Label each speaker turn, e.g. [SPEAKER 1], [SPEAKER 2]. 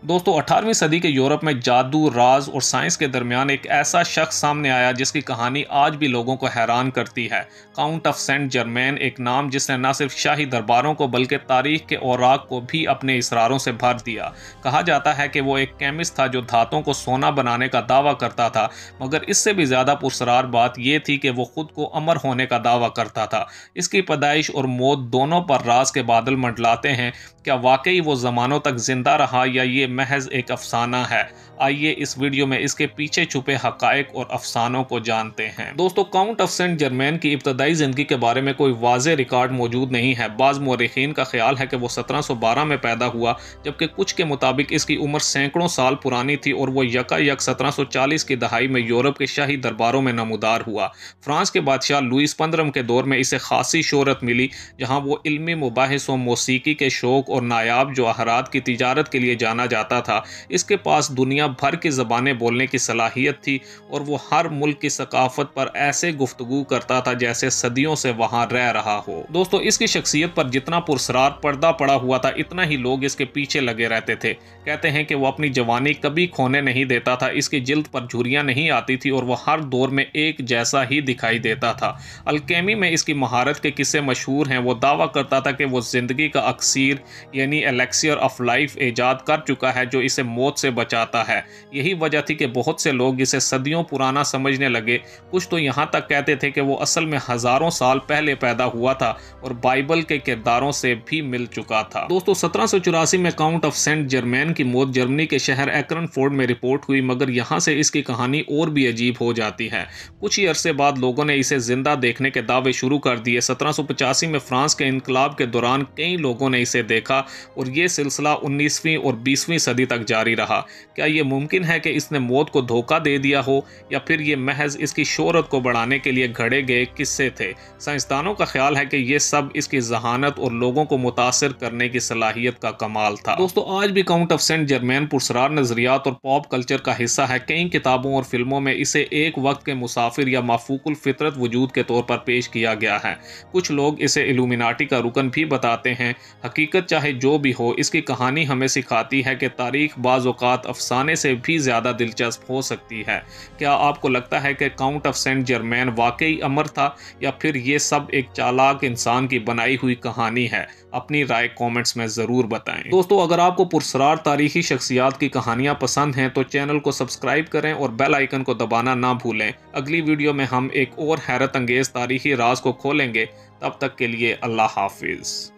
[SPEAKER 1] दोस्तों 18वीं सदी के यूरोप में जादू, राज और साइंस के दरमियान एक ऐसा शख्स सामने आया जिसकी कहानी आज भी लोगों को हैरान करती है। काउंट ऑफ सेंट जर्मेन, एक नाम जिसने न सिर्फ शाही दरबारों को बल्कि तारीख के औराक को भी अपने इसरारों से भर दिया। कहा जाता है कि वो एक केमिस्ट था जो धातुओं को सोना बनाने का दावा करता था, मगर इससे भी ज़्यादा पुरस्कार बात यह थी कि वो खुद को अमर होने का दावा करता था। इसकी पैदाइश और मौत दोनों पर राज के बादल मंडलाते हैं। क्या वाकई वो ज़मानों तक जिंदा रहा या ये महज एक अफसाना है? आइए इस वीडियो में इसके पीछे छुपे हकायक और अफसानों को जानते हैं। दोस्तों, काउंट ऑफ सेंट जर्मेन की इब्तदाई ज़िंदगी के बारे में कोई वाज़ेह रिकॉर्ड मौजूद नहीं है। बाज़ मौरखीन का ख्याल है कि वो 1712 में पैदा हुआ, जबकि कुछ के मुताबिक इसकी उम्र सैकड़ों साल पुरानी थी और वो यकायक 1740 की दहाई में यूरोप के शाही दरबारों में नमूदार हुआ। फ्रांस के बादशाह लुईस 15 के दौर में इसे खासी शोहरत मिली, जहाँ वो इल्मी मुबाहिसों, मौसीकी के शौक और नायाब जवाहरात की तिजारत के लिए जाना जाता था। इसके पास दुनिया भर की ज़बानें बोलने की सलाहियत थी और वो हर मुल्क की सकाफत पर ऐसे गुफ्तगू करता था जैसे सदियों से वहाँ रह रहा हो। दोस्तों, इसकी शख्सियत पर जितना पुरस्कार पर्दा पड़ा हुआ था, इतना ही लोग इसके पीछे लगे रहते थे। कहते हैं कि वो अपनी जवानी कभी खोने नहीं देता था, इसकी जिल्द पर झुर्रियाँ नहीं आती थी और वह हर दौर में एक जैसा ही दिखाई देता था। अलकेमी में इसकी महारत के किस्से मशहूर हैं। वो दावा करता था कि वो ज़िंदगी का अक्सीर यानी एलेक्सियर ऑफ लाइफ ईजाद कर चुका है जो इसे मौत से बचाता है। यही वजह थी कि बहुत से लोग इसे सदियों पुराना समझने लगे। कुछ तो यहाँ तक कहते थे कि वो असल में हज़ारों साल पहले पैदा हुआ था और बाइबल के किरदारों से भी मिल चुका था। दोस्तों, 1784 में काउंट ऑफ सेंट जर्मेन की मौत जर्मनी के शहर एक्रनफोर्ड में रिपोर्ट हुई, मगर यहाँ से इसकी कहानी और भी अजीब हो जाती है। कुछ ही अरसे बाद लोगों ने इसे जिंदा देखने के दावे शुरू कर दिए। 1785 में फ्रांस के इनकलाब के दौरान कई लोगों ने इसे देखा और ये सिलसिला 19वीं और 20वीं सदी तक जारी रहा। क्या ये मुमकिन है कि इसने मौत को धोखा दे दिया हो या फिर ये महज इसकी शोहरत को बढ़ाने के लिए घड़े गए किस्से थे? साइंसदानों का ख्याल है कि ये सब इसकी जहानत और लोगों को मुतासिर करने की सलाहियत का कमाल था। दोस्तों, आज भी काउंट ऑफ सेंट जर्मेन पुरस्कार नजरियात और पॉप कल्चर का हिस्सा है। कई किताबों और फिल्मों में इसे एक वक्त के मुसाफिर या माफूकुल फितरत वजूद के तौर पर पेश किया गया है। कुछ लोग इसे इल्यूमिनाटी का रुकन भी बताते हैं। हकीकत चाहे जो भी हो, इसकी कहानी हमें सिखाती है कि तारीख बाज़ औक़ात अफसाने से भी ज़्यादा दिलचस्प हो सकती है। क्या आपको लगता है कि काउंट ऑफ सेंट जर्मेन वाकई अमर था या फिर ये सब एक चालाक इंसान की बनाई हुई कहानी है? अपनी राय कमेंट्स में ज़रूर बताएं। दोस्तों, अगर आपको पुरस्कार तारीखी शख्सियात की कहानियाँ पसंद हैं तो चैनल को सब्सक्राइब करें और बेल आइकन को दबाना ना भूलें। अगली वीडियो में हम एक और हैरत अंगेज़ तारीखी राज को खोलेंगे। तब तक के लिए अल्लाह हाफिज़।